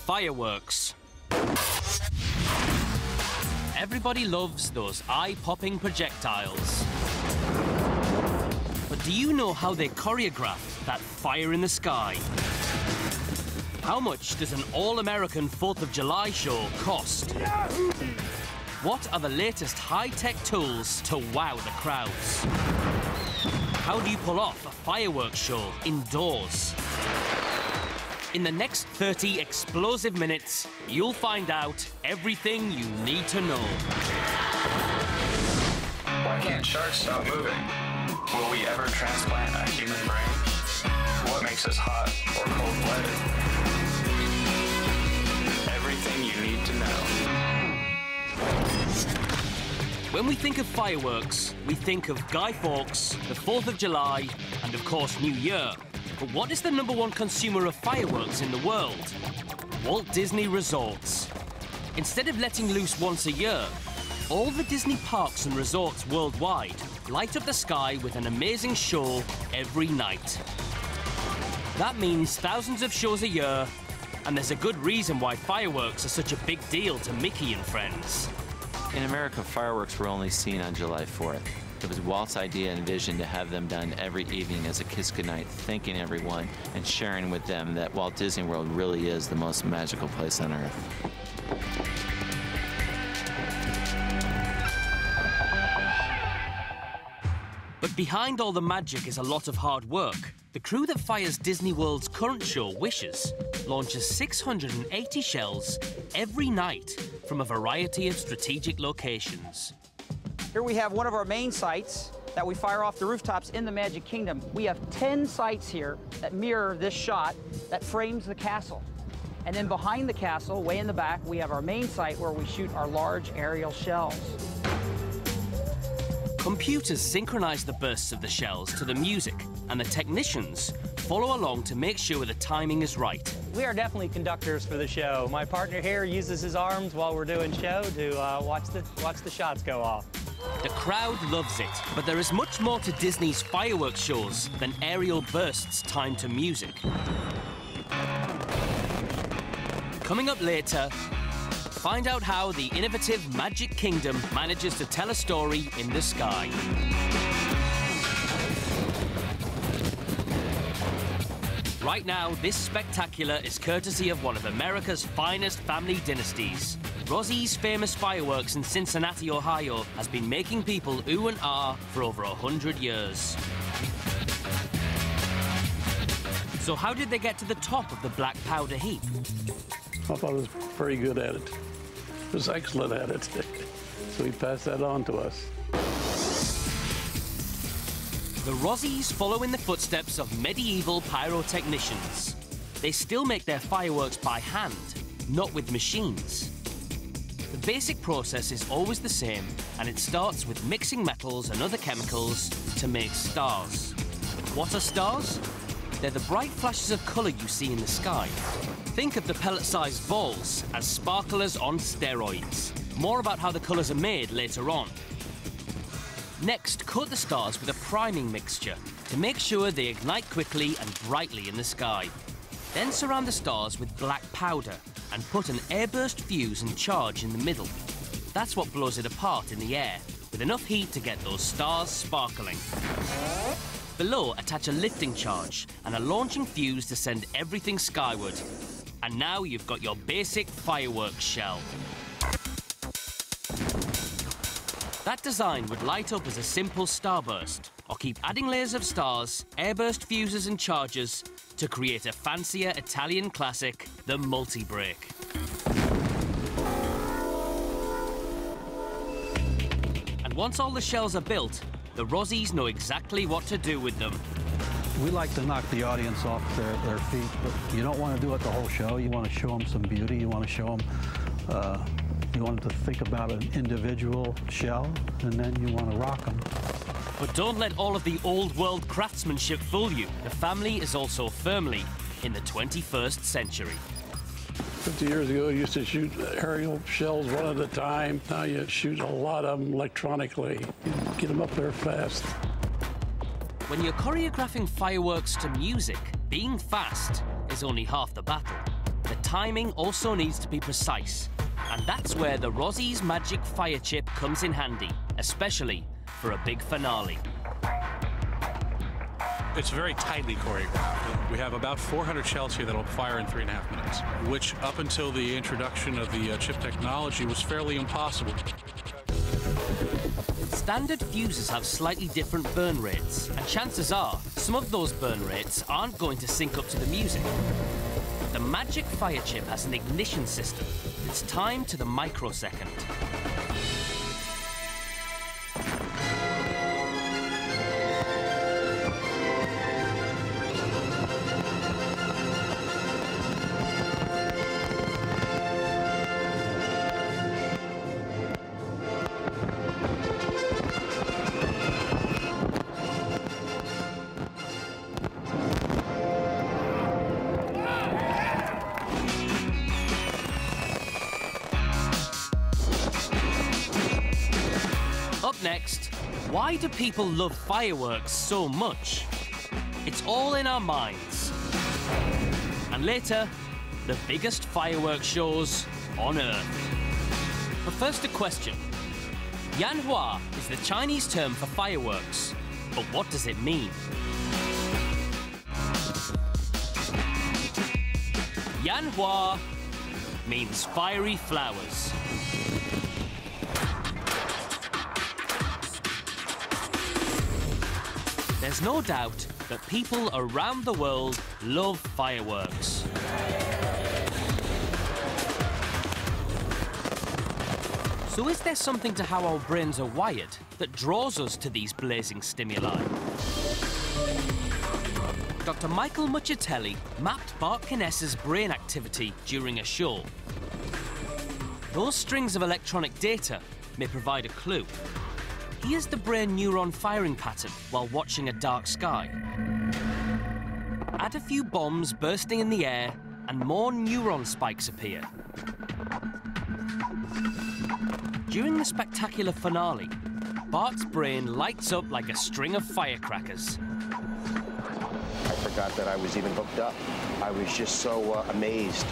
fireworks. Everybody loves those eye-popping projectiles. But do you know how they choreograph that fire in the sky? How much does an all-American 4th of July show cost? What are the latest high-tech tools to wow the crowds? How do you pull off a fireworks show indoors? In the next 30 explosive minutes, you'll find out everything you need to know. Why can't sharks stop moving? Will we ever transplant a human brain? What makes us hot or cold-blooded? Everything you need to know. When we think of fireworks, we think of Guy Fawkes, the 4th of July, and of course New Year. But what is the #1 consumer of fireworks in the world? Walt Disney Resorts. Instead of letting loose once a year, all the Disney parks and resorts worldwide light up the sky with an amazing show every night. That means thousands of shows a year, and there's a good reason why fireworks are such a big deal to Mickey and friends. In America, fireworks were only seen on July 4th. It was Walt's idea and vision to have them done every evening as a kiss goodnight, thanking everyone and sharing with them that Walt Disney World really is the most magical place on Earth. But behind all the magic is a lot of hard work. The crew that fires Disney World's current show, Wishes, launches 680 shells every night from a variety of strategic locations. Here we have one of our main sites that we fire off the rooftops in the Magic Kingdom. We have 10 sites here that mirror this shot that frames the castle. And then behind the castle, way in the back, we have our main site where we shoot our large aerial shells. Computers synchronize the bursts of the shells to the music, and the technicians follow along to make sure the timing is right. We are definitely conductors for the show. My partner here uses his arms while we're doing show to watch the shots go off. The crowd loves it, but there is much more to Disney's fireworks shows than aerial bursts timed to music. Coming up later, find out how the innovative Magic Kingdom manages to tell a story in the sky. Right now, this spectacular is courtesy of one of America's finest family dynasties. Rossie's famous fireworks in Cincinnati, Ohio, has been making people ooh and ah for over 100 years. So how did they get to the top of the black powder heap? I thought it was pretty good at it. It was excellent at it. So he passed that on to us. The Rossies follow in the footsteps of medieval pyrotechnicians. They still make their fireworks by hand, not with machines. The basic process is always the same, and it starts with mixing metals and other chemicals to make stars. What are stars? They're the bright flashes of colour you see in the sky. Think of the pellet-sized balls as sparklers on steroids. More about how the colours are made later on. Next, coat the stars with a priming mixture to make sure they ignite quickly and brightly in the sky. Then surround the stars with black powder and put an airburst fuse and charge in the middle. That's what blows it apart in the air, with enough heat to get those stars sparkling. Below, attach a lifting charge and a launching fuse to send everything skyward. And now you've got your basic fireworks shell. That design would light up as a simple starburst, or keep adding layers of stars, airburst fuses and chargers to create a fancier Italian classic, the multi-break. And once all the shells are built, the Rossies know exactly what to do with them. We like to knock the audience off their feet, but you don't want to do it the whole show. You want to show them some beauty. You want to show them, you want them to think about an individual shell, and then you want to rock them. But don't let all of the old world craftsmanship fool you. The family is also firmly in the 21st century. 50 years ago, you used to shoot aerial shells one at a time. Now you shoot a lot of them electronically. You get them up there fast. When you're choreographing fireworks to music, being fast is only half the battle. the timing also needs to be precise. And that's where the Rozzie's Magic Fire Chip comes in handy, especially for a big finale. It's very tightly choreographed. We have about 400 shells here that will fire in 3.5 minutes, which up until the introduction of the chip technology was fairly impossible. Standard fuses have slightly different burn rates, and chances are some of those burn rates aren't going to sync up to the music. The Magic Fire Chip has an ignition system that's timed to the microsecond. Up next, why do people love fireworks so much? It's all in our minds. And later, the biggest fireworks shows on Earth. But first, a question. Yanhua is the Chinese term for fireworks, but what does it mean? Yanhua means fiery flowers. There's no doubt that people around the world love fireworks. So is there something to how our brains are wired that draws us to these blazing stimuli? Dr. Michael Muccatelli mapped Bart Kinessa's brain activity during a show. Those strings of electronic data may provide a clue. Here's the brain neuron firing pattern while watching a dark sky. Add a few bombs bursting in the air and more neuron spikes appear. During the spectacular finale, Bart's brain lights up like a string of firecrackers. I forgot that I was even hooked up. I was just so amazed.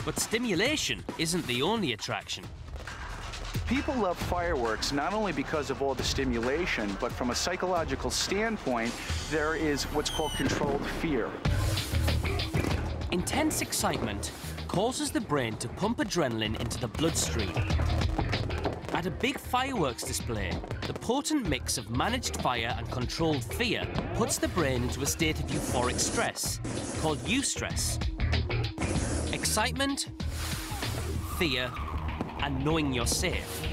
But stimulation isn't the only attraction. People love fireworks not only because of all the stimulation, but from a psychological standpoint, there is what's called controlled fear. Intense excitement causes the brain to pump adrenaline into the bloodstream. At a big fireworks display, the potent mix of managed fire and controlled fear puts the brain into a state of euphoric stress, called eustress. Excitement, fear, and knowing you're safe.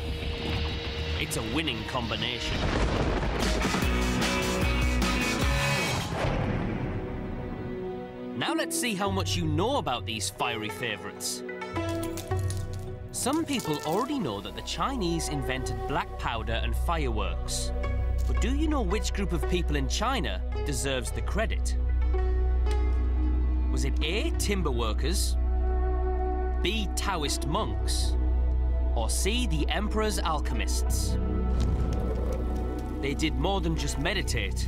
It's a winning combination. Now let's see how much you know about these fiery favourites. Some people already know that the Chinese invented black powder and fireworks. But do you know which group of people in China deserves the credit? Was it A, timber workers, B, Taoist monks, or C, the Emperor's alchemists? They did more than just meditate.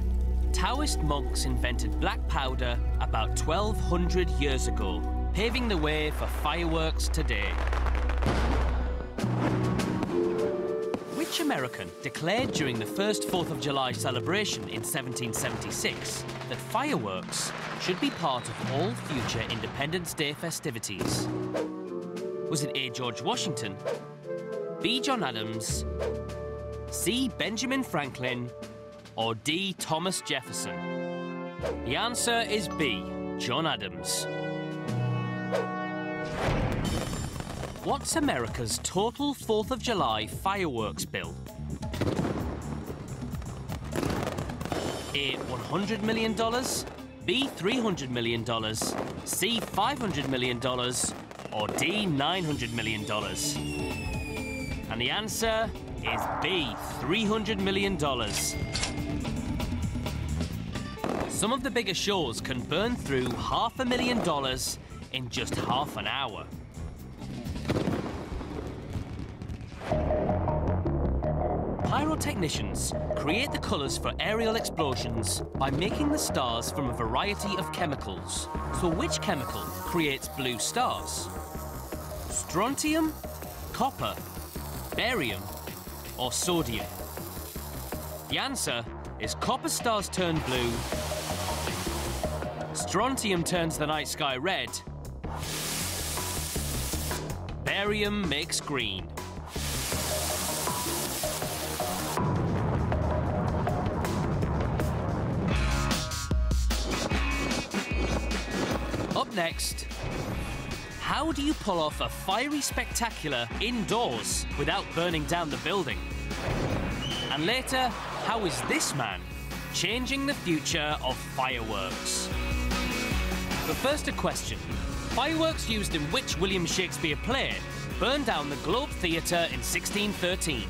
Taoist monks invented black powder about 1200 years ago, paving the way for fireworks today. Which American declared during the first 4th of July celebration in 1776 that fireworks should be part of all future Independence Day festivities? Was it A, George Washington, B, John Adams, C, Benjamin Franklin, or D, Thomas Jefferson? The answer is B, John Adams. What's America's total 4th of July fireworks bill? A, $100 million, B, $300 million, C, $500 million, or D, $900 million? And the answer is B, $300 million. Some of the bigger shows can burn through $500,000 in just half an hour. Pyrotechnicians create the colours for aerial explosions by making the stars from a variety of chemicals. So which chemical creates blue stars? Strontium, copper, barium, or sodium? The answer is copper stars turn blue, strontium turns the night sky red, barium makes green. Up next, how do you pull off a fiery spectacular indoors without burning down the building? And later, how is this man changing the future of fireworks? But first a question. Fireworks used in which William Shakespeare play burned down the Globe Theatre in 1613?